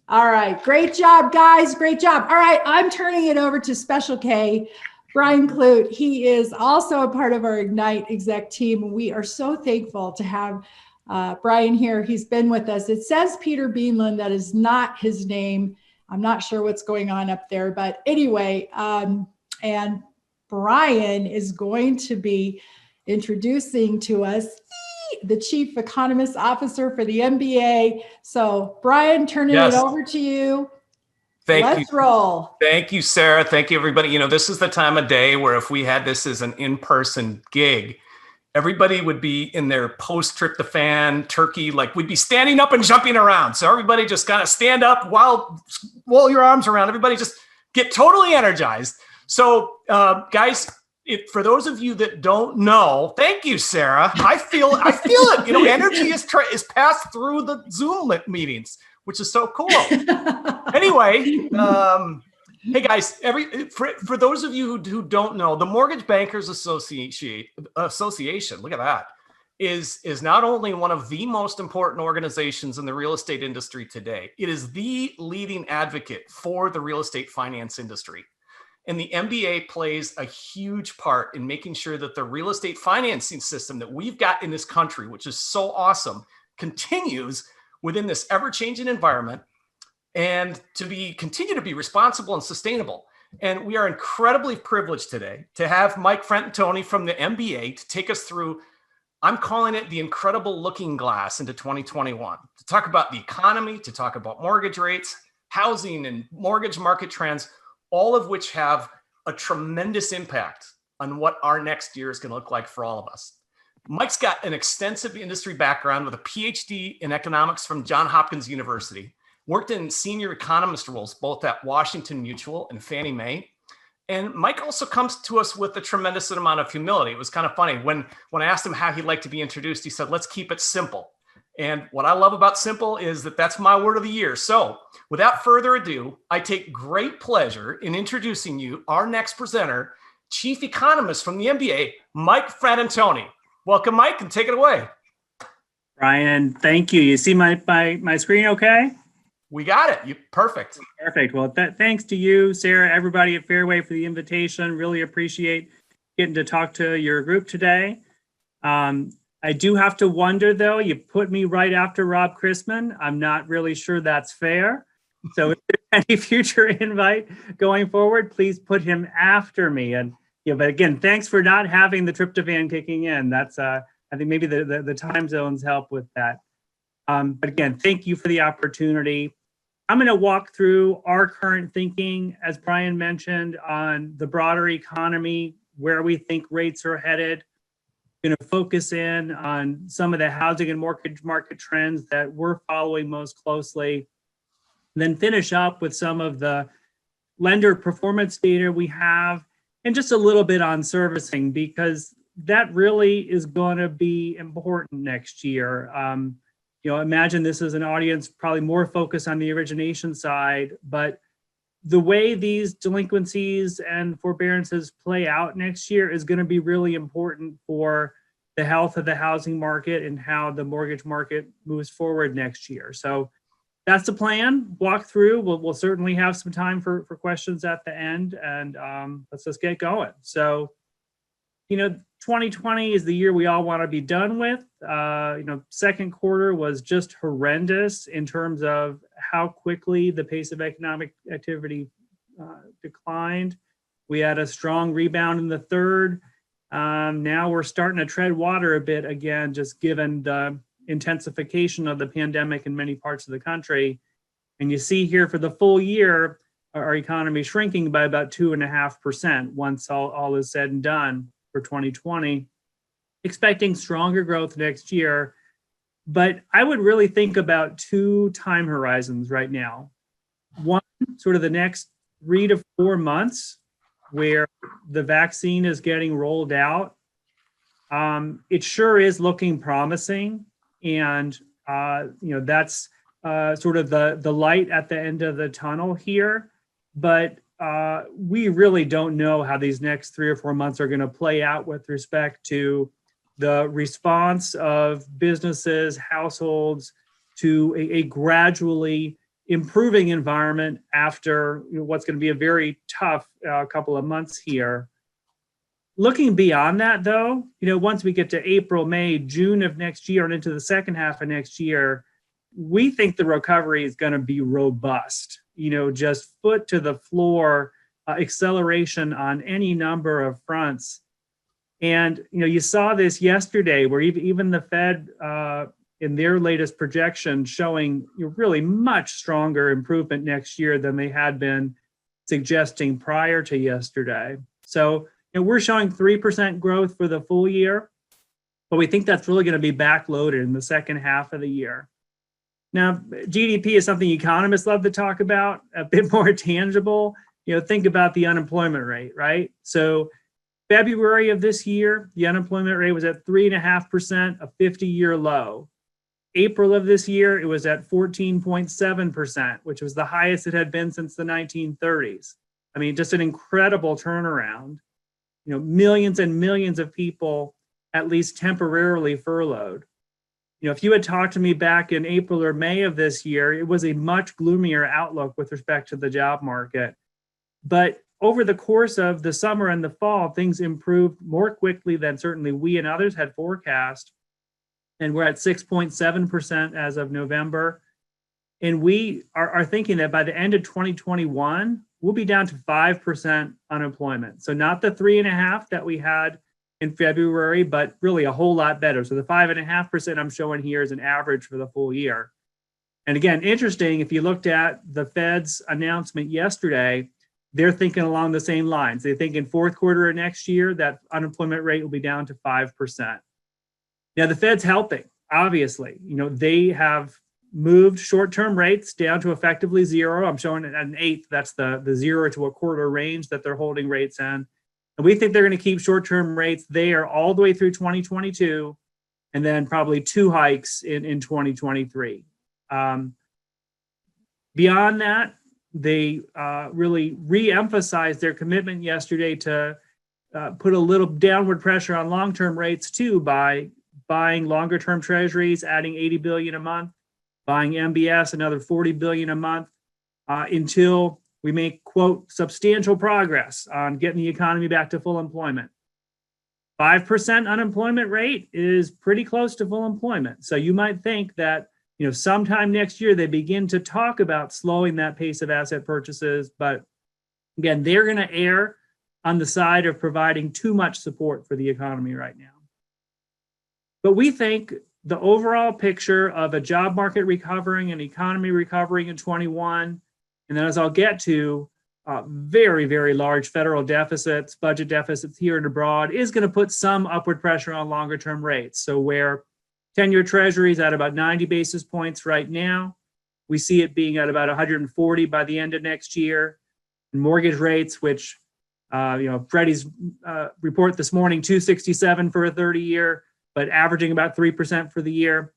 All right. Great job, guys. Great job. All right. I'm turning it over to Special K, Brian Clute. He is also a part of our Ignite exec team. We are so thankful to have Brian here. He's been with us. It says Peter Beanland. That is not his name. I'm not sure what's going on up there. But anyway, and Brian is going to be introducing to us the Chief Economist Officer for the MBA. So Brian, turning it over to you. Let's roll. Thank you, Sarah. Thank you, everybody. You know, this is the time of day where if we had this as an in-person gig, everybody would be in their post-tryptophan turkey, like we'd be standing up and jumping around. So everybody just kind of stand up while roll your arms around. Everybody just get totally energized. So guys, for those of you that don't know, thank you, Sarah. I feel it. You know, energy is passed through the Zoom meetings, which is so cool. Anyway, hey guys, for those of you who don't know, the Mortgage Bankers Association, look at that, is not only one of the most important organizations in the real estate industry today, it is the leading advocate for the real estate finance industry. And the MBA plays a huge part in making sure that the real estate financing system that we've got in this country, which is so awesome, continues within this ever-changing environment and continue to be responsible and sustainable. And we are incredibly privileged today to have Mike Fratantoni from the MBA to take us through, I'm calling it the incredible looking glass into 2021, to talk about the economy, to talk about mortgage rates, housing and mortgage market trends, all of which have a tremendous impact on what our next year is going to look like for all of us. Mike's got an extensive industry background with a PhD in economics from Johns Hopkins University, worked in senior economist roles, both at Washington Mutual and Fannie Mae. And Mike also comes to us with a tremendous amount of humility. It was kind of funny when I asked him how he'd like to be introduced, he said, let's keep it simple. And what I love about simple is that that's my word of the year. So without further ado, I take great pleasure in introducing you our next presenter, Chief Economist from the MBA, Mike Fratantoni. Welcome, Mike, and take it away. Brian, thank you. You see my screen okay? We got it. Perfect. Perfect. Well, thanks to you, Sarah, everybody at Fairway for the invitation. Really appreciate getting to talk to your group today. I do have to wonder, though, you put me right after Rob Chrisman. I'm not really sure that's fair. So if there's any future invite going forward, please put him after me. And but again, thanks for not having the tryptophan kicking in. That's I think maybe the time zones help with that. But again, thank you for the opportunity. I'm going to walk through our current thinking, as Brian mentioned, on the broader economy, where we think rates are headed. Going to focus in on some of the housing and mortgage market trends that we're following most closely. And then finish up with some of the lender performance data we have, and just a little bit on servicing, because that really is going to be important next year. Imagine this is an audience probably more focused on the origination side, but the way these delinquencies and forbearances play out next year is going to be really important for the health of the housing market and how the mortgage market moves forward next year. So that's the plan. Walk through. We'll certainly have some time for questions at the end, and let's just get going. So, 2020 is the year we all want to be done with. Second quarter was just horrendous in terms of how quickly the pace of economic activity declined. We had a strong rebound in the third. Now we're starting to tread water a bit again, just given the intensification of the pandemic in many parts of the country. And you see here for the full year, our economy shrinking by about 2.5% once all is said and done for 2020, expecting stronger growth next year. But I would really think about two time horizons right now. One, sort of the next 3 to 4 months, where the vaccine is getting rolled out. It sure is looking promising. And, that's sort of the light at the end of the tunnel here. But we really don't know how these next 3 or 4 months are going to play out with respect to the response of businesses, households to a gradually improving environment after what's going to be a very tough couple of months here. Looking beyond that, though, once we get to April, May, June of next year and into the second half of next year, we think the recovery is going to be robust, just foot to the floor acceleration on any number of fronts. And, you saw this yesterday where even the Fed in their latest projection showing really much stronger improvement next year than they had been suggesting prior to yesterday. So, we're showing 3% growth for the full year, but we think that's really going to be backloaded in the second half of the year. Now, GDP is something economists love to talk about, a bit more tangible. Think about the unemployment rate, right? So February of this year, the unemployment rate was at 3.5%, a 50-year low. April of this year, it was at 14.7%, which was the highest it had been since the 1930s. I mean, just an incredible turnaround. Millions and millions of people at least temporarily furloughed. If you had talked to me back in April or May of this year, it was a much gloomier outlook with respect to the job market. But over the course of the summer and the fall, things improved more quickly than certainly we and others had forecast. And we're at 6.7% as of November. And we are thinking that by the end of 2021, we'll be down to 5% unemployment. So not the 3.5% that we had in February, but really a whole lot better. So the 5.5% I'm showing here is an average for the full year. And again, interesting, if you looked at the Fed's announcement yesterday, they're thinking along the same lines. They think in fourth quarter of next year, that unemployment rate will be down to 5%. Now, the Fed's helping, obviously. They have moved short-term rates down to effectively zero. I'm showing it at an eighth. That's the 0 to a quarter range that they're holding rates in. And we think they're going to keep short-term rates there all the way through 2022, and then probably 2 hikes in 2023. Beyond that, they really re-emphasized their commitment yesterday to put a little downward pressure on long-term rates too by buying longer-term treasuries, adding $80 billion a month, buying MBS, another $40 billion a month, until we make, quote, substantial progress on getting the economy back to full employment. 5% unemployment rate is pretty close to full employment. So you might think that, sometime next year they begin to talk about slowing that pace of asset purchases. But again, they're going to err on the side of providing too much support for the economy right now. But we think the overall picture of a job market recovering and economy recovering in 21, and then as I'll get to, very, very large federal deficits, budget deficits here and abroad, is going to put some upward pressure on longer term rates. So where 10-year treasuries at about 90 basis points right now, we see it being at about 140 by the end of next year. And mortgage rates, which, Freddie's report this morning, 267 for a 30-year, but averaging about 3% for the year,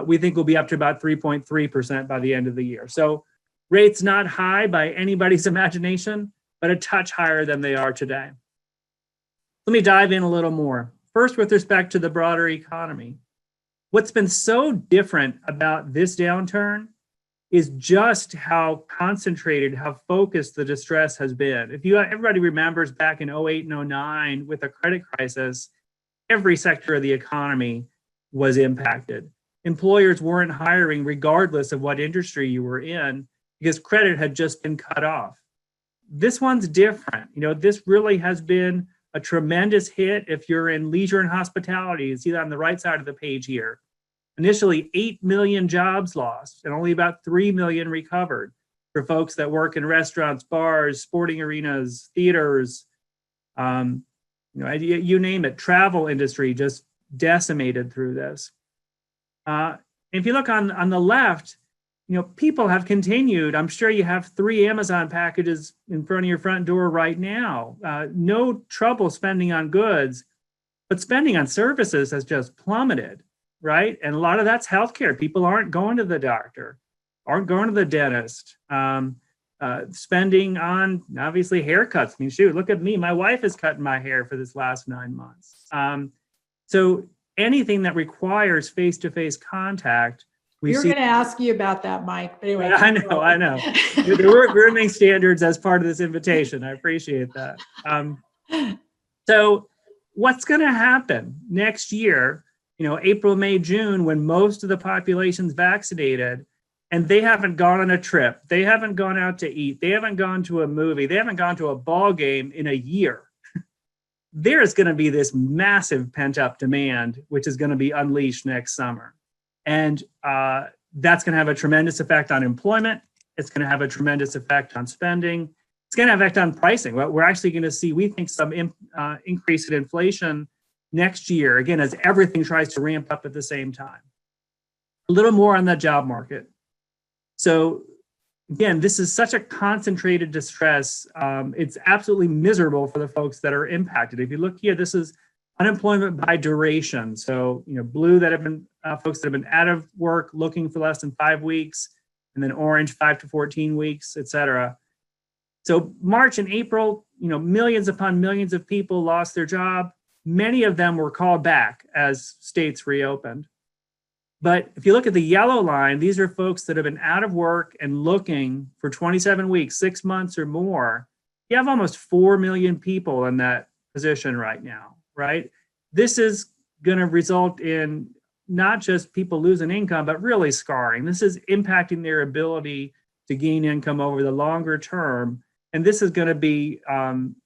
we think will be up to about 3.3% by the end of the year. So rates not high by anybody's imagination, but a touch higher than they are today. Let me dive in a little more. First, with respect to the broader economy. What's been so different about this downturn is just how concentrated, how focused the distress has been. Everybody remembers back in 08 and 09 with the credit crisis, every sector of the economy was impacted. Employers weren't hiring regardless of what industry you were in because credit had just been cut off. This one's different. This really has been a tremendous hit if you're in leisure and hospitality. You see that on the right side of the page here. Initially, 8 million jobs lost and only about 3 million recovered for folks that work in restaurants, bars, sporting arenas, theaters, you name it. Travel industry just decimated through this. If you look on the left, people have continued. I'm sure you have 3 Amazon packages in front of your front door right now. No trouble spending on goods, but spending on services has just plummeted, right? And a lot of that's healthcare. People aren't going to the doctor, aren't going to the dentist. Spending on, obviously, haircuts. I mean, shoot, look at me. My wife is cutting my hair for this last 9 months. So anything that requires face-to-face contact We were going to ask you about that, Mike. But anyway, I know. There were many standards as part of this invitation. I appreciate that. So what's going to happen next year, April, May, June, when most of the population's vaccinated and they haven't gone on a trip, they haven't gone out to eat, they haven't gone to a movie, they haven't gone to a ball game in a year. There's going to be this massive pent-up demand, which is going to be unleashed next summer. And that's going to have a tremendous effect on employment. It's going to have a tremendous effect on spending. It's going to have an effect on pricing. We're actually going to see, we think, some increase in inflation next year, again, as everything tries to ramp up at the same time. A little more on the job market. So again, this is such a concentrated distress. It's absolutely miserable for the folks that are impacted. If you look here, this is unemployment by duration. So, blue that have been folks that have been out of work looking for less than 5 weeks, and then orange 5 to 14 weeks, et cetera. So March and April, millions upon millions of people lost their job. Many of them were called back as states reopened. But if you look at the yellow line, these are folks that have been out of work and looking for 27 weeks, 6 months or more. You have almost 4 million people in that position right now, right? This is going to result in not just people losing income, but really scarring. This is impacting their ability to gain income over the longer term. And this is going to be,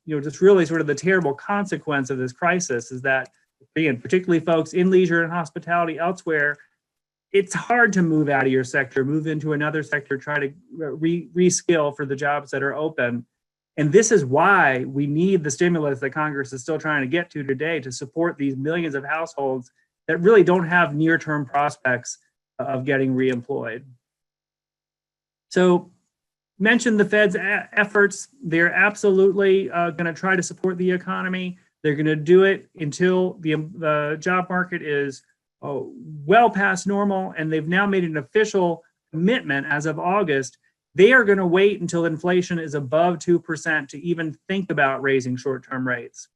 just really sort of the terrible consequence of this crisis is that, again, particularly folks in leisure and hospitality elsewhere, it's hard to move out of your sector, move into another sector, try to reskill for the jobs that are open. And this is why we need the stimulus that Congress is still trying to get to today to support these millions of households that really don't have near-term prospects of getting reemployed. So, mentioned the Fed's efforts. They're absolutely going to try to support the economy. They're going to do it until the job market is well past normal, and they've now made an official commitment as of August. They are going to wait until inflation is above 2% to even think about raising short-term rates.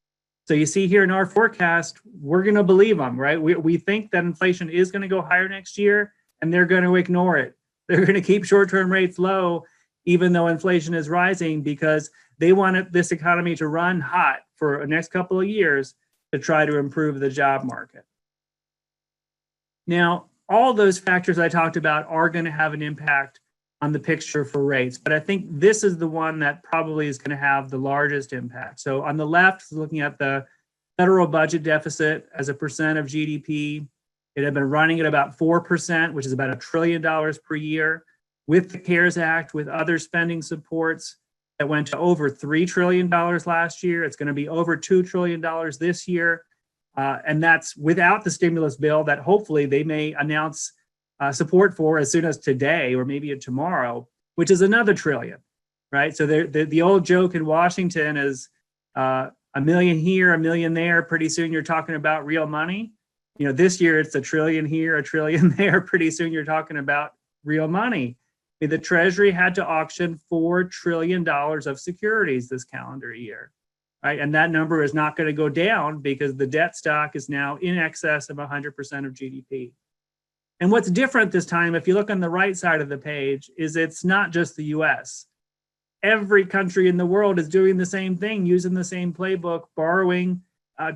So you see here in our forecast, we're going to believe them, right? We think that inflation is going to go higher next year, and they're going to ignore it. They're going to keep short-term rates low, even though inflation is rising, because they want this economy to run hot for the next couple of years to try to improve the job market. Now, all those factors I talked about are going to have an impact on the picture for rates, but I think this is the one that probably is going to have the largest impact. So on the left, looking at the federal budget deficit as a percent of GDP, it had been running at about 4%, which is about $1 trillion per year. With the CARES Act, with other spending supports that went to over $3 trillion last year, it's going to be over $2 trillion this year. And that's without the stimulus bill that hopefully they may announce support for as soon as today or maybe tomorrow, which is another trillion, right? So the old joke in Washington is $1 million here, $1 million there. Pretty soon you're talking about real money. This year it's $1 trillion here, $1 trillion there. Pretty soon you're talking about real money. The Treasury had to auction $4 trillion of securities this calendar year. Right? And that number is not going to go down because the debt stock is now in excess of 100% of GDP. And what's different this time, if you look on the right side of the page, is it's not just the US. Every country in the world is doing the same thing, using the same playbook, borrowing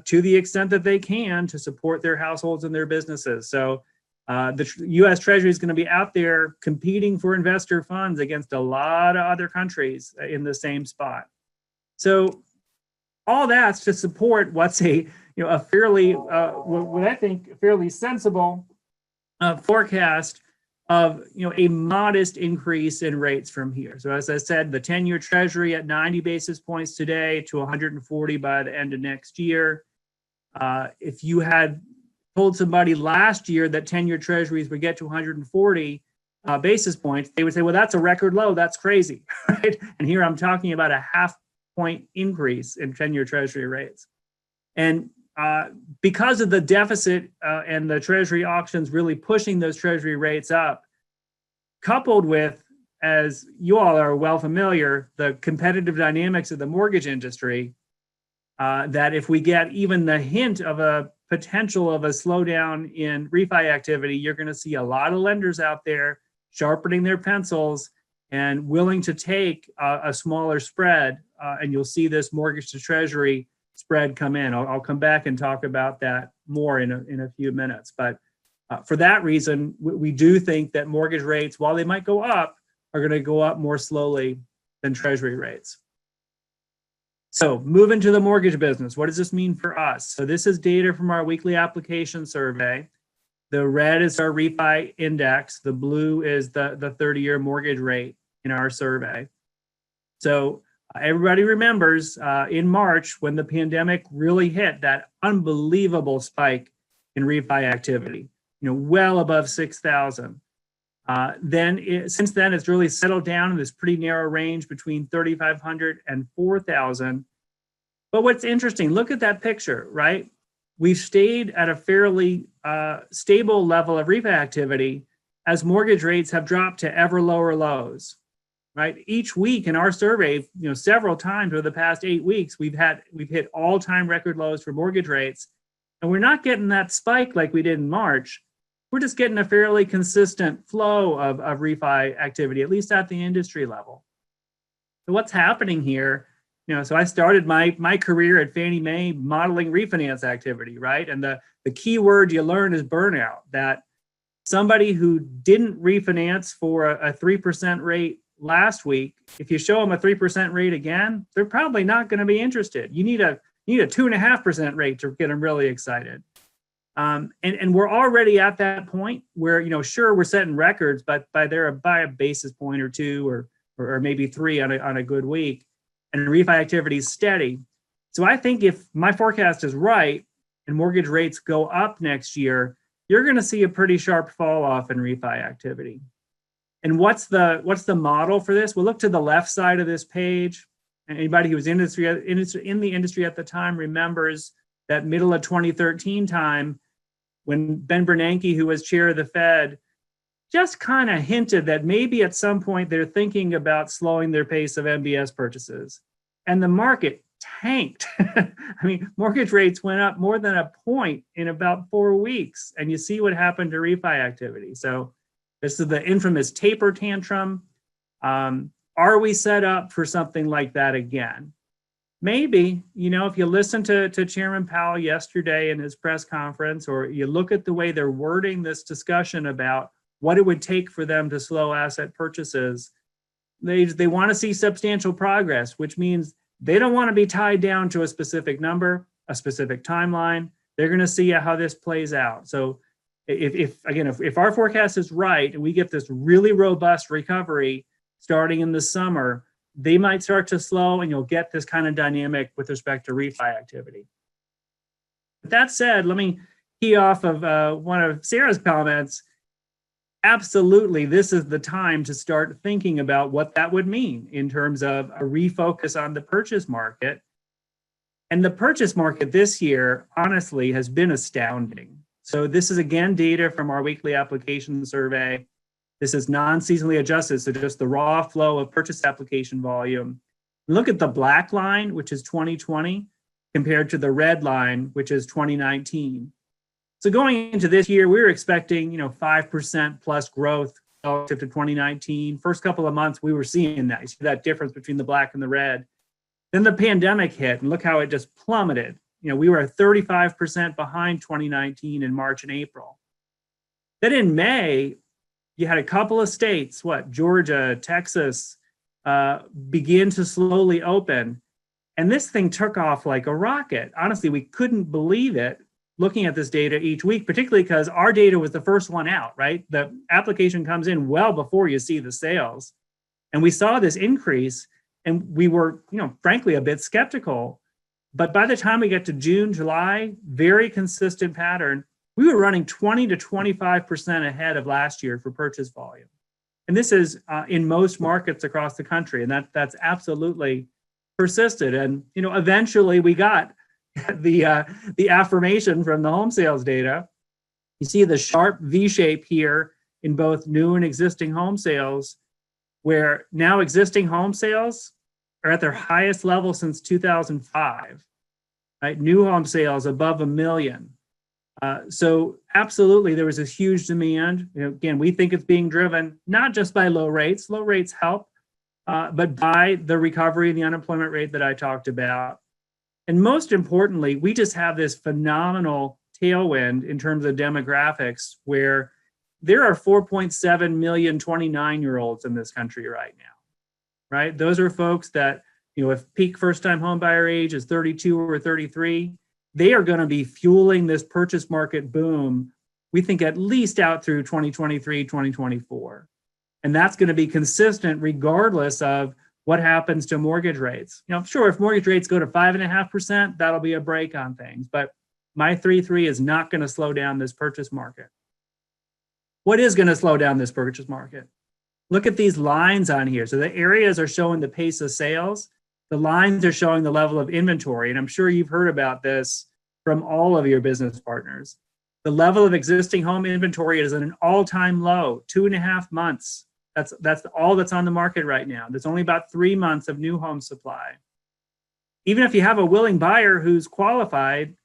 to the extent that they can to support their households and their businesses. So the US Treasury is going to be out there competing for investor funds against a lot of other countries in the same spot. So all that's to support what's a fairly what I think fairly sensible forecast of a modest increase in rates from here. So as I said, the 10-year Treasury at 90 basis points today to 140 by the end of next year. If you had told somebody last year that 10-year Treasuries would get to 140 basis points, they would say, well, that's a record low. That's crazy, right? And here I'm talking about a half-point increase in 10-year Treasury rates. And because of the deficit and the Treasury auctions really pushing those Treasury rates up, coupled with, as you all are well familiar, the competitive dynamics of the mortgage industry, that if we get even the hint of a potential of a slowdown in refi activity, you're going to see a lot of lenders out there sharpening their pencils and willing to take a smaller spread. And you'll see this mortgage to treasury spread come in. I'll come back and talk about that more in a few minutes. But for that reason, we do think that mortgage rates, while they might go up, are going to go up more slowly than treasury rates. So moving to the mortgage business, what does this mean for us? So this is data from our weekly application survey. The red is our refi index. The blue is the 30-year mortgage rate in our survey. So everybody remembers in March when the pandemic really hit, that unbelievable spike in refi activity, well above 6,000. Since then, it's really settled down in this pretty narrow range between 3,500 and 4,000. But what's interesting, look at that picture, right? We've stayed at a fairly stable level of refi activity as mortgage rates have dropped to ever lower lows, right? Each week in our survey, several times over the past 8 weeks, we've hit all-time record lows for mortgage rates, and we're not getting that spike like we did in March. We're just getting a fairly consistent flow of refi activity, at least at the industry level. So what's happening here? So I started my career at Fannie Mae modeling refinance activity, right? And the key word you learn is burnout, that somebody who didn't refinance for a 3% rate last week, if you show them a 3% rate again, they're probably not going to be interested. You need a 2.5% rate to get them really excited. And we're already at that point where, sure, we're setting records, but by a basis point or two or maybe 3 on a good week, and refi activity is steady. So I think if my forecast is right and mortgage rates go up next year, you're going to see a pretty sharp fall off in refi activity. And what's the model for this? We'll look to the left side of this page. And anybody who was in the industry at the time remembers that middle of 2013 time when Ben Bernanke, who was chair of the Fed, just kind of hinted that maybe at some point they're thinking about slowing their pace of MBS purchases. And the market tanked. I mean, mortgage rates went up more than a point in about 4 weeks. And you see what happened to refi activity. So this is the infamous taper tantrum. Are we set up for something like that again? Maybe, if you listen to Chairman Powell yesterday in his press conference, or you look at the way they're wording this discussion about what it would take for them to slow asset purchases, they want to see substantial progress, which means they don't want to be tied down to a specific number, a specific timeline. They're going to see how this plays out. So if our forecast is right and we get this really robust recovery starting in the summer, they might start to slow and you'll get this kind of dynamic with respect to refi activity. With that said, let me key off of one of Sarah's comments. Absolutely, this is the time to start thinking about what that would mean in terms of a refocus on the purchase market. And the purchase market this year, honestly, has been astounding. So this is, again, data from our weekly application survey. This is non-seasonally adjusted, so just the raw flow of purchase application volume. Look at the black line, which is 2020, compared to the red line, which is 2019. So going into this year, we were expecting, 5% plus growth relative to 2019. First couple of months, we were seeing that. You see that difference between the black and the red. Then the pandemic hit, and look how it just plummeted. We were 35% behind 2019 in March and April. Then in May, you had a couple of states, Georgia, Texas, begin to slowly open. And this thing took off like a rocket. Honestly, we couldn't believe it looking at this data each week, particularly because our data was the first one out, right? The application comes in well before you see the sales. And we saw this increase and we were, frankly, a bit skeptical. But by the time we get to June, July, very consistent pattern, we were running 20 to 25% ahead of last year for purchase volume. And this is in most markets across the country. And that's absolutely persisted. And, eventually we got the affirmation from the home sales data. You see the sharp V shape here in both new and existing home sales, where now existing home sales are at their highest level since 2005. right? New home sales above 1 million. So absolutely, there was a huge demand. Again, we think it's being driven not just by low rates. Low rates help, but by the recovery in the unemployment rate that I talked about. And most importantly, we just have this phenomenal tailwind in terms of demographics where there are 4.7 million 29-year-olds in this country right now, right? Those are folks that, if peak first-time homebuyer age is 32 or 33, they are going to be fueling this purchase market boom, we think at least out through 2023, 2024. And that's going to be consistent regardless of what happens to mortgage rates. Sure, if mortgage rates go to 5.5%, that'll be a break on things. But my 3.3 is not going to slow down this purchase market. What is going to slow down this purchase market? Look at these lines on here. So the areas are showing the pace of sales. The lines are showing the level of inventory. And I'm sure you've heard about this from all of your business partners. The level of existing home inventory is at an all-time low, 2.5 months. That's all that's on the market right now. There's only about 3 months of new home supply. Even if you have a willing buyer who's qualified,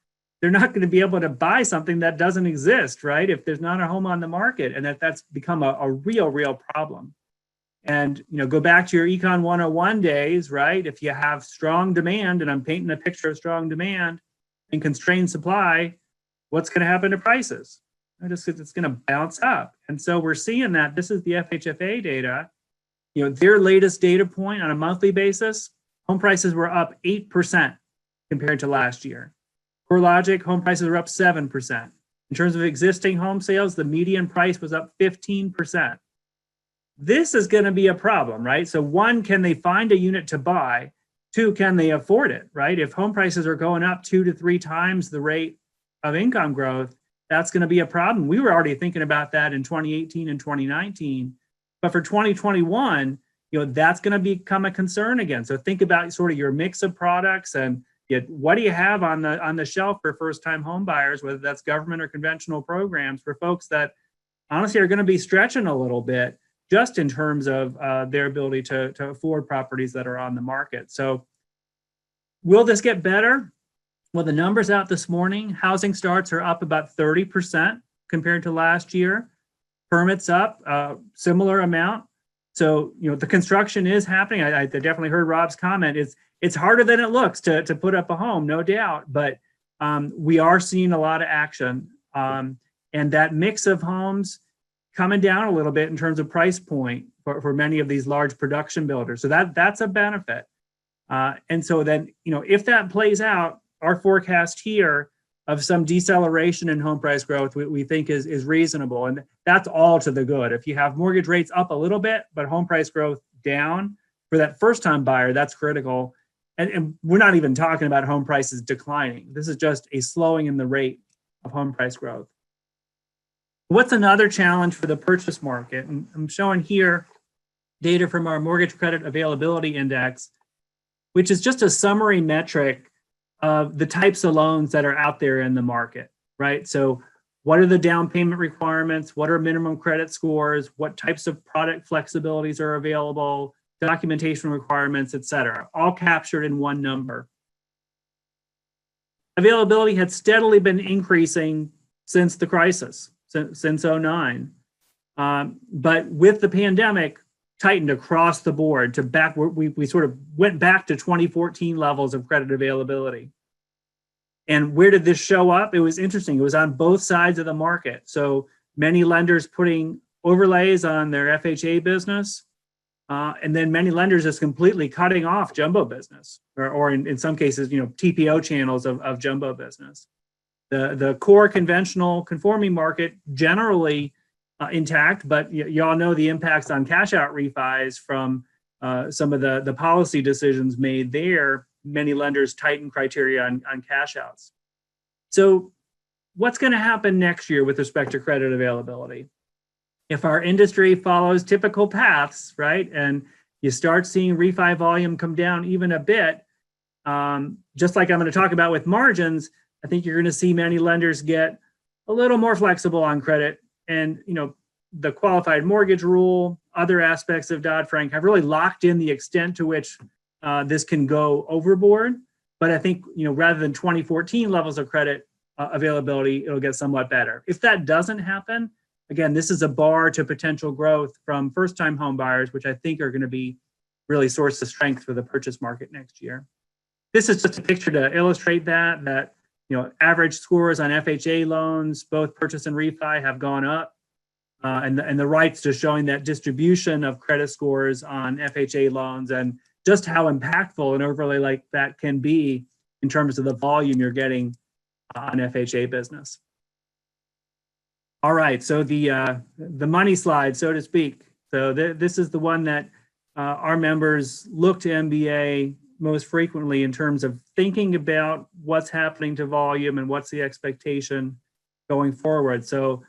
they're not going to be able to buy something that doesn't exist, right? If there's not a home on the market, and that's become a real problem. And go back to your Econ 101 days, right? If you have strong demand, and I'm painting a picture of strong demand and constrained supply, what's going to happen to prices? It's going to bounce up. And so we're seeing that. This is the FHFA data. Their latest data point on a monthly basis, home prices were up 8% compared to last year. CoreLogic, home prices were up 7%. In terms of existing home sales, the median price was up 15%. This is going to be a problem, right? So 1, can they find a unit to buy? 2, can they afford it, right? If home prices are going up 2 to 3 times the rate of income growth, that's going to be a problem. We were already thinking about that in 2018 and 2019. But for 2021, that's going to become a concern again. So think about sort of your mix of products and what do you have on the shelf for first-time home buyers, whether that's government or conventional programs, for folks that honestly are going to be stretching a little bit just in terms of their ability to afford properties that are on the market. So will this get better? Well, the numbers out this morning, housing starts are up about 30% compared to last year. Permits up a similar amount. So, the construction is happening. I definitely heard Rob's comment. It's harder than it looks to put up a home, no doubt. But we are seeing a lot of action. And that mix of homes coming down a little bit in terms of price point for many of these large production builders. So that's a benefit. And so then, if that plays out, our forecast here of some deceleration in home price growth, we think is reasonable. And that's all to the good. If you have mortgage rates up a little bit, but home price growth down, for that first-time buyer, that's critical. And we're not even talking about home prices declining. This is just a slowing in the rate of home price growth. What's another challenge for the purchase market? And I'm showing here data from our Mortgage Credit Availability Index, which is just a summary metric of the types of loans that are out there in the market, right? So what are the down payment requirements? What are minimum credit scores? What types of product flexibilities are available? Documentation requirements, et cetera, all captured in one number. Availability had steadily been increasing since the crisis, since 09. But with the pandemic, tightened across the board to back, we sort of went back to 2014 levels of credit availability. And where did this show up? It was interesting. It was on both sides of the market. So many lenders putting overlays on their FHA business, and then many lenders just completely cutting off jumbo business, or in some cases, TPO channels of jumbo business. The core conventional conforming market generally intact, but you all know the impacts on cash out refis from some of the policy decisions made there. Many lenders tighten criteria on cash outs. So what's going to happen next year with respect to credit availability? If our industry follows typical paths, right, and you start seeing refi volume come down even a bit, just like I'm going to talk about with margins, I think you're going to see many lenders get a little more flexible on credit. And, the qualified mortgage rule, other aspects of Dodd-Frank have really locked in the extent to which this can go overboard. But I think, rather than 2014 levels of credit availability, it'll get somewhat better. If that doesn't happen, again, this is a bar to potential growth from first-time home buyers, which I think are going to be really source of strength for the purchase market next year. This is just a picture to illustrate that average scores on FHA loans, both purchase and refi, have gone up. And the right's just showing that distribution of credit scores on FHA loans and just how impactful an overlay like that can be in terms of the volume you're getting on FHA business. All right, so the money slide, so to speak. So this is the one that our members look to MBA most frequently in terms of thinking about what's happening to volume and what's the expectation going forward. So,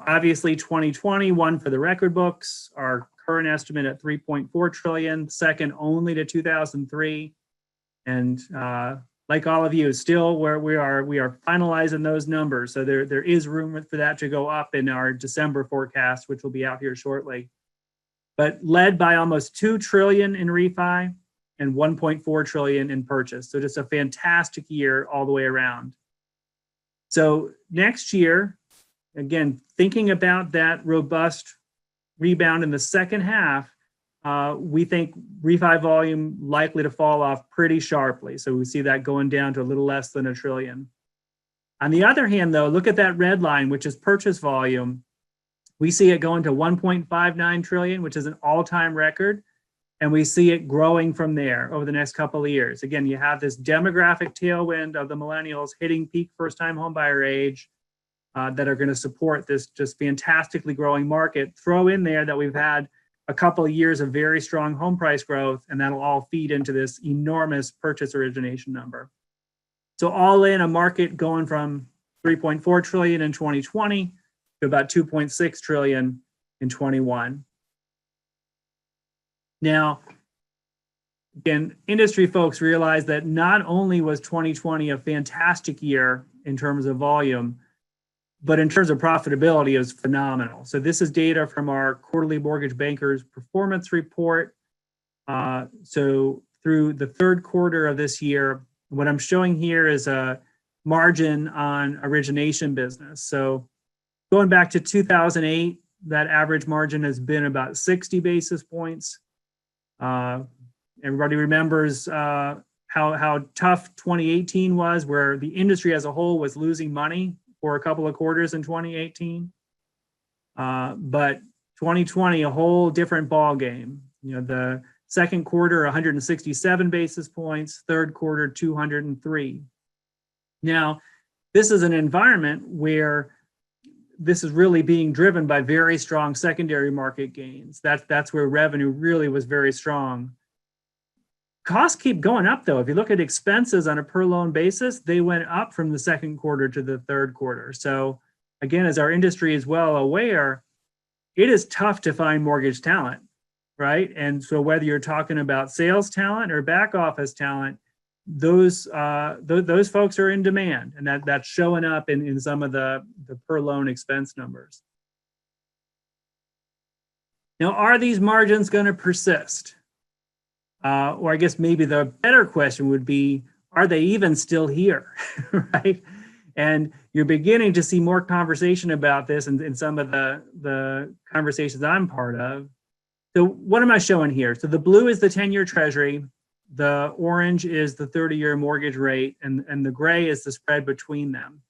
obviously 2020 won for the record books, our current estimate at 3.4 trillion, second only to 2003. And like all of you, still where we are finalizing those numbers. So there is room for that to go up in our December forecast, which will be out here shortly. But led by almost 2 trillion in refi and 1.4 trillion in purchase. So just a fantastic year all the way around. So next year, again, thinking about that robust rebound in the second half, we think refi volume likely to fall off pretty sharply. So we see that going down to a little less than 1 trillion. On the other hand, though, look at that red line, which is purchase volume. We see it going to 1.59 trillion, which is an all-time record. And we see it growing from there over the next couple of years. Again, you have this demographic tailwind of the millennials hitting peak first-time homebuyer age that are going to support this just fantastically growing market. Throw in there that we've had a couple of years of very strong home price growth, and that'll all feed into this enormous purchase origination number. So all in, a market going from 3.4 trillion in 2020 to about 2.6 trillion in 21. Now, again, industry folks realize that not only was 2020 a fantastic year in terms of volume, but in terms of profitability, it was phenomenal. So this is data from our quarterly mortgage bankers performance report. So through the third quarter of this year, what I'm showing here is a margin on origination business. So going back to 2008, that average margin has been about 60 basis points. Everybody remembers how tough 2018 was, where the industry as a whole was losing money for a couple of quarters in 2018. But 2020, a whole different ball game. The second quarter, 167 basis points, third quarter, 203. Now, this is an environment where this is really being driven by very strong secondary market gains. That's where revenue really was very strong. Costs keep going up, though. If you look at expenses on a per loan basis, they went up from the second quarter to the third quarter. So again, as our industry is well aware, it is tough to find mortgage talent, right? And so whether you're talking about sales talent or back office talent, those folks are in demand, and that's showing up in some of the per loan expense numbers. Now, are these margins going to persist? Or I guess maybe the better question would be, are they even still here, right? And you're beginning to see more conversation about this in some of the conversations I'm part of. So what am I showing here? So the blue is the 10-year treasury, the orange is the 30-year mortgage rate, and the gray is the spread between them.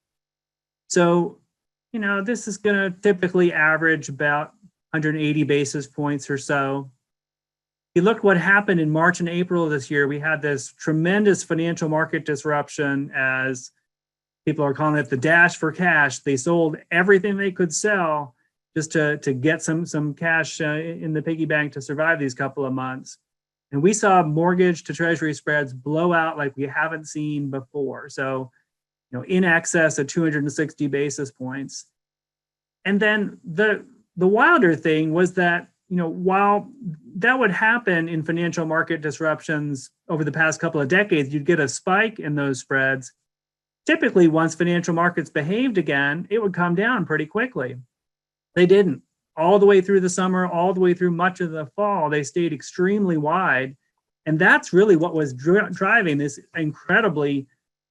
So, this is going to typically average about 180 basis points or so. You look what happened in March and April of this year. We had this tremendous financial market disruption, as people are calling it the dash for cash. They sold everything they could sell just to get some cash in the piggy bank to survive these couple of months. And we saw mortgage to treasury spreads blow out like we haven't seen before. So, in excess of 260 basis points. And then the wilder thing was that, while that would happen in financial market disruptions over the past couple of decades, you'd get a spike in those spreads. Typically, once financial markets behaved again, it would come down pretty quickly. They didn't. All the way through the summer, all the way through much of the fall, they stayed extremely wide. And that's really what was driving this incredibly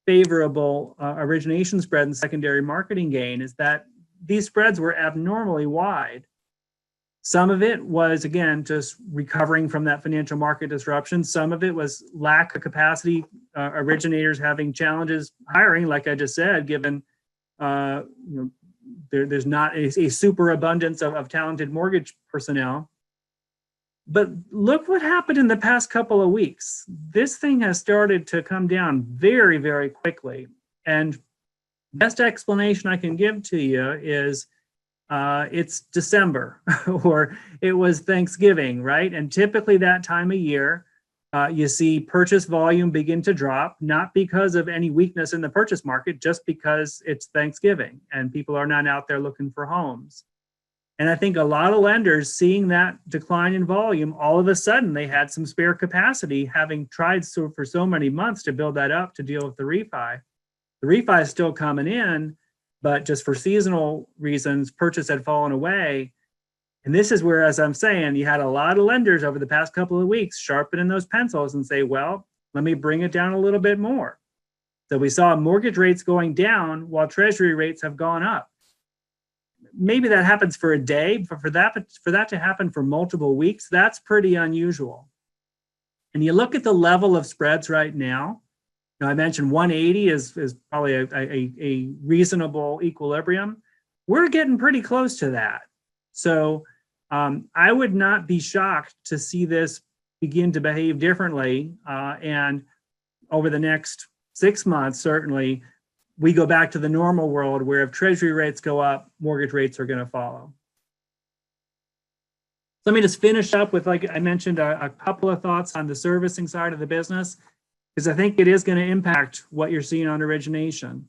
favorable origination spread and secondary marketing gain, is that these spreads were abnormally wide. Some of it was, again, just recovering from that financial market disruption. Some of it was lack of capacity, originators having challenges hiring, like I just said, given there's not a super abundance of talented mortgage personnel. But look what happened in the past couple of weeks. This thing has started to come down very, very quickly. And best explanation I can give to you is it's December or it was Thanksgiving, right? And typically that time of year, you see purchase volume begin to drop, not because of any weakness in the purchase market, just because it's Thanksgiving and people are not out there looking for homes. And I think a lot of lenders, seeing that decline in volume, all of a sudden they had some spare capacity, having tried for so many months to build that up to deal with the refi. The refi is still coming in, but just for seasonal reasons, purchase had fallen away. And this is where, as I'm saying, you had a lot of lenders over the past couple of weeks sharpening those pencils and say, well, let me bring it down a little bit more. So we saw mortgage rates going down while treasury rates have gone up. Maybe that happens for a day, but for that to happen for multiple weeks, that's pretty unusual. And you look at the level of spreads right now. I mentioned 180 is probably a reasonable equilibrium. We're getting pretty close to that. So I would not be shocked to see this begin to behave differently. And over the next 6 months, certainly, we go back to the normal world where if treasury rates go up, mortgage rates are going to follow. Let me just finish up with, like I mentioned, a couple of thoughts on the servicing side of the business, because I think it is going to impact what you're seeing on origination.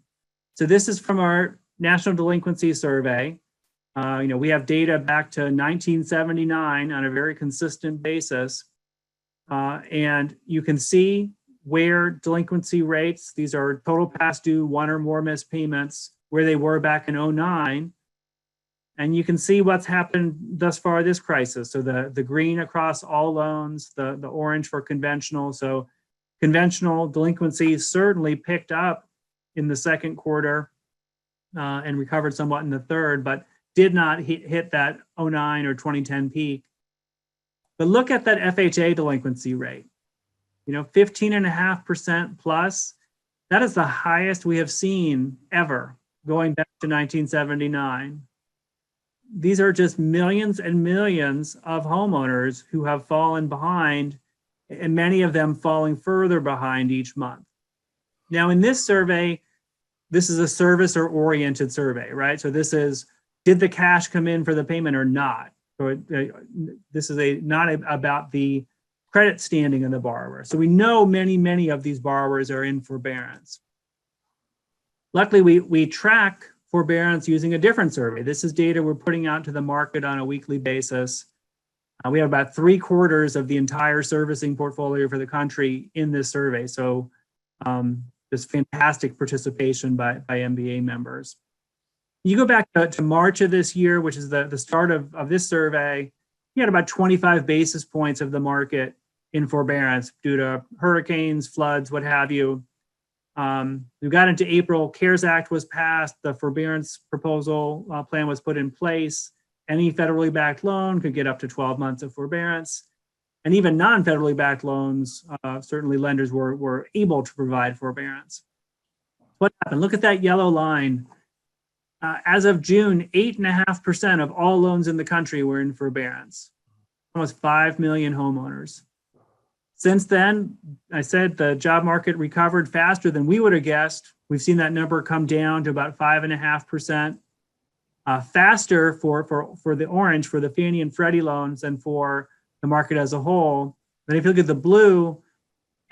So this is from our National Delinquency Survey. We have data back to 1979 on a very consistent basis. And you can see where delinquency rates, these are total past due, one or more missed payments, where they were back in 2009. And you can see what's happened thus far this crisis. So the green across all loans, the orange for conventional. So conventional delinquencies certainly picked up in the second quarter and recovered somewhat in the third, but did not hit that 2009 or 2010 peak. But look at that FHA delinquency rate. 15.5% plus. That is the highest we have seen ever going back to 1979. These are just millions and millions of homeowners who have fallen behind, and many of them falling further behind each month. Now, in this survey, this is a servicer-oriented survey, right? So this is, did the cash come in for the payment or not? So this is not about the credit standing of the borrower. So we know many of these borrowers are in forbearance. Luckily, we track forbearance using a different survey. This is data we're putting out to the market on a weekly basis. We have about 3/4 of the entire servicing portfolio for the country in this survey. So just fantastic participation by MBA members. You go back to March of this year, which is the start of this survey, you had about 25 basis points of the market in forbearance due to hurricanes, floods, what have you. We got into April, CARES Act was passed, the forbearance proposal plan was put in place. Any federally backed loan could get up to 12 months of forbearance. And even non-federally backed loans, certainly lenders were able to provide forbearance. What happened? Look at that yellow line. As of June, 8.5% of all loans in the country were in forbearance. Almost 5 million homeowners. Since then, I said the job market recovered faster than we would have guessed. We've seen that number come down to about 5.5%, faster for the orange, for the Fannie and Freddie loans, than for the market as a whole. But if you look at the blue,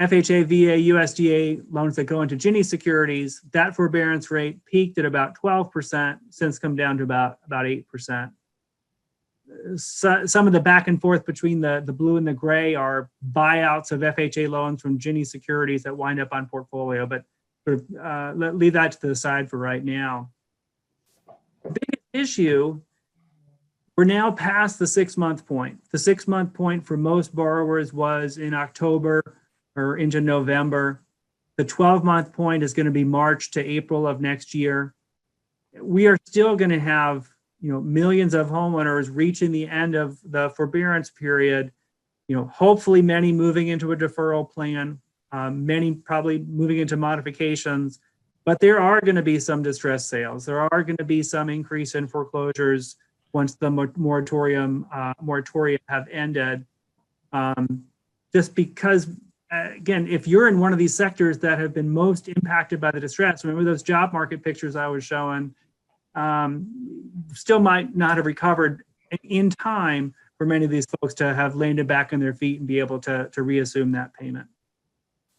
FHA, VA, USDA loans that go into Ginnie securities, that forbearance rate peaked at about 12%, since come down to about 8%. So, some of the back and forth between the blue and the gray are buyouts of FHA loans from Ginnie securities that wind up on portfolio, but leave that to the side for right now. The biggest issue We're now past the 6-month point. The 6-month point for most borrowers was in October or into November. The 12-month point is going to be March to April of next year. We are still going to have, millions of homeowners reaching the end of the forbearance period. Hopefully many moving into a deferral plan, many probably moving into modifications, but there are going to be some distressed sales. There are going to be some increase in foreclosures once the moratorium have ended. Just because, again, if you're in one of these sectors that have been most impacted by the distress, remember those job market pictures I was showing, still might not have recovered in time for many of these folks to have landed back on their feet and be able to reassume that payment.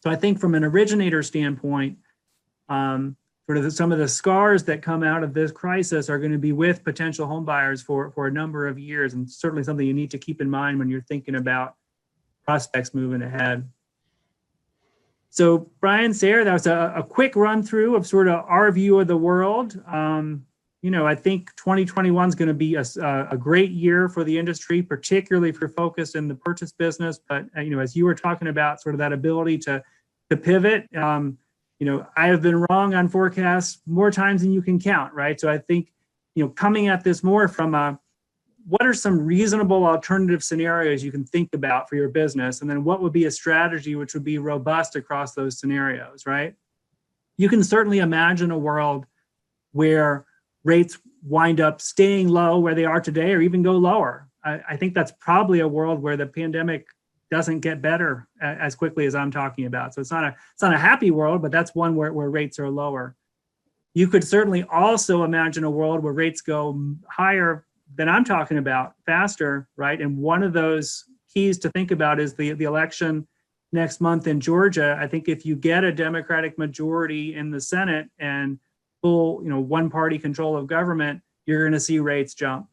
So I think from an originator standpoint, some of the scars that come out of this crisis are going to be with potential home buyers for a number of years, and certainly something you need to keep in mind when you're thinking about prospects moving ahead. So Brian, Sarah, that was a quick run through of sort of our view of the world. I think 2021 is going to be a great year for the industry, particularly if you're focused in the purchase business. But, as you were talking about sort of that ability to pivot, I have been wrong on forecasts more times than you can count, right? So I think, coming at this more from what are some reasonable alternative scenarios you can think about for your business? And then what would be a strategy which would be robust across those scenarios, right? You can certainly imagine a world where rates wind up staying low where they are today or even go lower. I think that's probably a world where the pandemic doesn't get better as quickly as I'm talking about. So it's not a happy world, but that's one where rates are lower. You could certainly also imagine a world where rates go higher than I'm talking about, faster, right? And one of those keys to think about is the election next month in Georgia. I think if you get a Democratic majority in the Senate and full, one party control of government, you're going to see rates jump.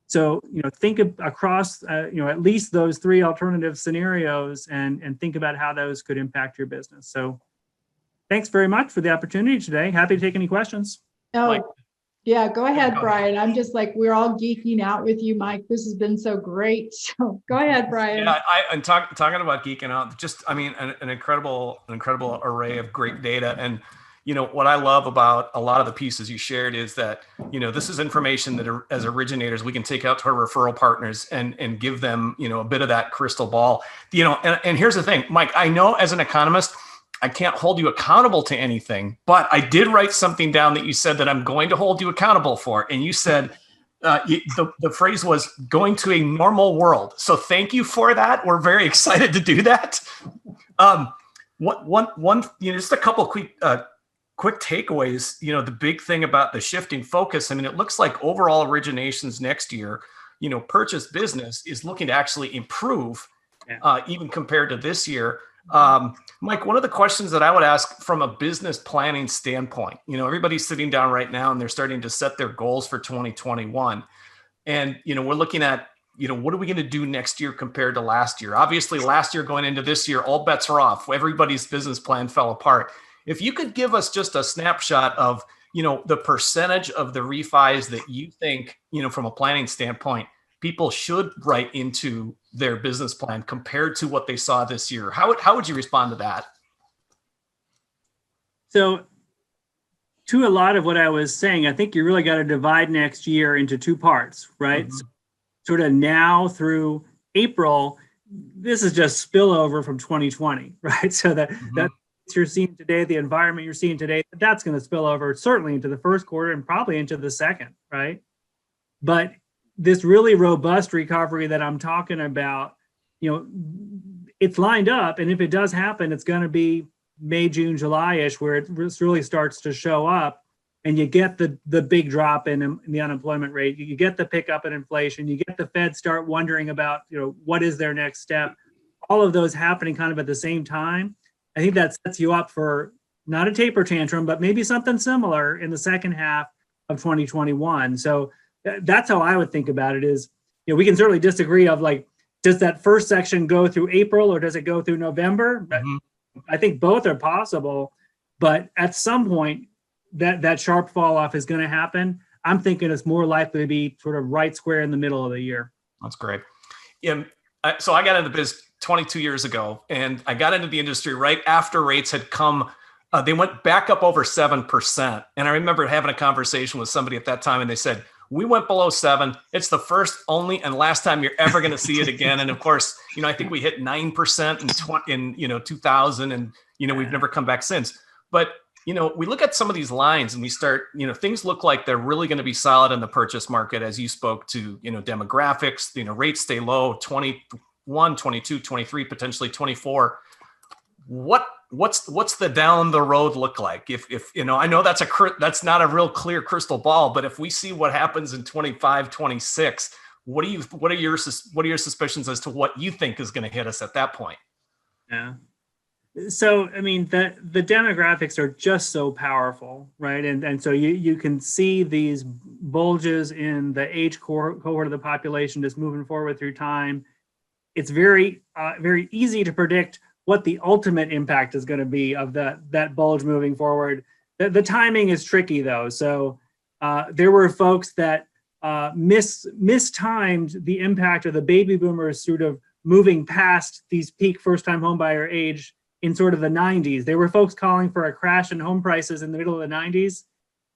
So, think across, at least those three alternative scenarios and think about how those could impact your business. So thanks very much for the opportunity today. Happy to take any questions. Oh, Mike. Yeah, go ahead, Brian. I'm just like, we're all geeking out with you, Mike. This has been so great. So go ahead, Brian. Yeah, I'm talking about geeking out, just, an incredible array of great data. And, what I love about a lot of the pieces you shared is that, this is information that as originators, we can take out to our referral partners and give them, a bit of that crystal ball, and here's the thing, Mike, I know as an economist, I can't hold you accountable to anything, but I did write something down that you said that I'm going to hold you accountable for. And you said, the phrase was going to a normal world. So thank you for that. We're very excited to do that. Just a couple quick takeaways. The big thing about the shifting focus, it looks like overall originations next year, purchase business is looking to actually improve, even compared to this year. Mike, one of the questions that I would ask from a business planning standpoint, everybody's sitting down right now and they're starting to set their goals for 2021. And, we're looking at, what are we going to do next year compared to last year? Obviously, last year going into this year, all bets are off. Everybody's business plan fell apart. If you could give us just a snapshot of, the percentage of the refis that you think, from a planning standpoint, people should write into their business plan compared to what they saw this year, how would you respond to that? So to a lot of what I was saying, I think you really got to divide next year into two parts, right? Mm-hmm. So sort of now through April, this is just spillover from 2020, right? So that you're seeing today, the environment you're seeing today, that's going to spill over certainly into the first quarter and probably into the second, right? But this really robust recovery that I'm talking about, it's lined up. And if it does happen, it's going to be May, June, July-ish, where it really starts to show up and you get the big drop in the unemployment rate. You get the pickup in inflation. You get the Fed start wondering about, what is their next step? All of those happening kind of at the same time. I think that sets you up for not a taper tantrum, but maybe something similar in the second half of 2021. So that's how I would think about it is, we can certainly disagree of like, does that first section go through April or does it go through November? Mm-hmm. I think both are possible, but at some point that sharp fall off is going to happen. I'm thinking it's more likely to be sort of right square in the middle of the year. That's great. Yeah. So I got into biz 22 years ago, and I got into the industry right after rates had come. They went back up over 7%. And I remember having a conversation with somebody at that time, and they said, we went below 7. It's the first, only, and last time you're ever going to see it again. And of course, I think we hit 9% in 2000, and we've never come back since. But we look at some of these lines and we start, things look like they're really going to be solid in the purchase market, as you spoke to, demographics, rates stay low, 21, 22, 23, potentially 24. What's the down the road look like? If I know that's not a real clear crystal ball, but if we see what happens in 25, 26, what are your suspicions as to what you think is going to hit us at that point? Yeah. So, I mean, the demographics are just so powerful, right? And so you can see these bulges in the age cohort of the population just moving forward through time. It's very easy to predict what the ultimate impact is going to be of that bulge moving forward. The timing is tricky, though. So there were folks that mistimed the impact of the baby boomers sort of moving past these peak first-time homebuyer age in sort of the 90s. There were folks calling for a crash in home prices in the middle of the 90s.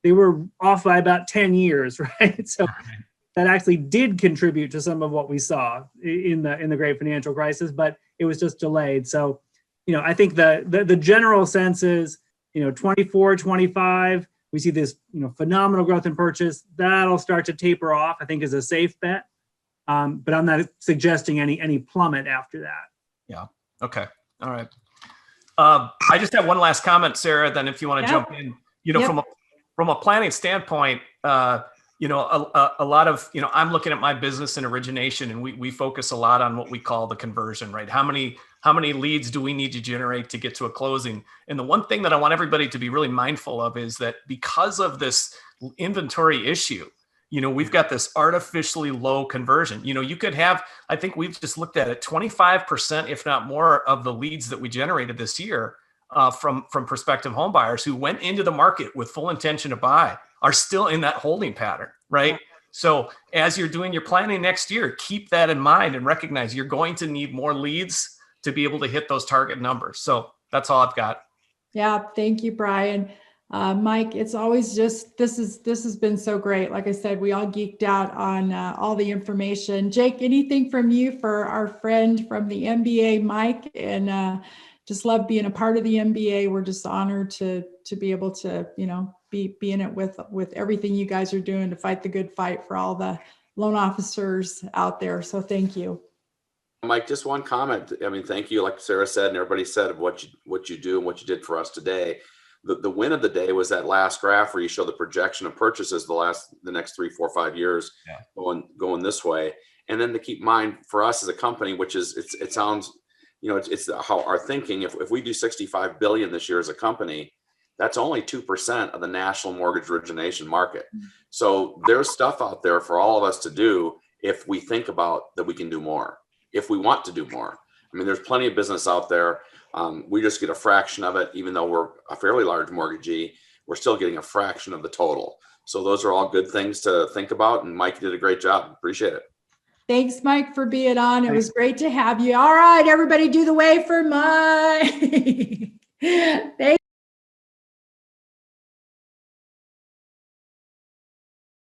They were off by about 10 years, right? So that actually did contribute to some of what we saw in the great financial crisis, but it was just delayed. So, I think the general sense is, 24, 25, we see this, phenomenal growth in purchase. That'll start to taper off, I think, is a safe bet. But I'm not suggesting any plummet after that. Yeah. Okay. All right. I just have one last comment, Sarah, then if you want to jump in, from a planning standpoint, a lot of, I'm looking at my business and origination, and we focus a lot on what we call the conversion, right? How many leads do we need to generate to get to a closing? And the one thing that I want everybody to be really mindful of is that because of this inventory issue, we've got this artificially low conversion. You could have, I think we've just looked at it, 25%, if not more, of the leads that we generated this year from prospective home buyers who went into the market with full intention to buy are still in that holding pattern, right? Yeah. So as you're doing your planning next year, keep that in mind and recognize you're going to need more leads to be able to hit those target numbers. So that's all I've got. Yeah. Thank you, Brian. Mike, it's always just, this has been so great. Like I said, we all geeked out on all the information. Jake, anything from you for our friend from the MBA, Mike? And just love being a part of the MBA. We're just honored to be able to, be in it with everything you guys are doing to fight the good fight for all the loan officers out there. So thank you. Mike, just one comment. I mean, thank you. Like Sarah said, and everybody said of what you do and what you did for us today. The win of the day was that last graph where you show the projection of purchases the next 3, 4, 5 years going this way. And then to keep in mind for us as a company, which is, it sounds, it's how our thinking, if we do 65 billion this year as a company, that's only 2% of the national mortgage origination market. So there's stuff out there for all of us to do if we think about that we can do more, if we want to do more. I mean, there's plenty of business out there. We just get a fraction of it, even though we're a fairly large mortgagee, we're still getting a fraction of the total. So those are all good things to think about. And Mike did a great job. Appreciate it. Thanks, Mike, for being on. It was great to have you. All right, everybody do the wave for Mike. Thanks.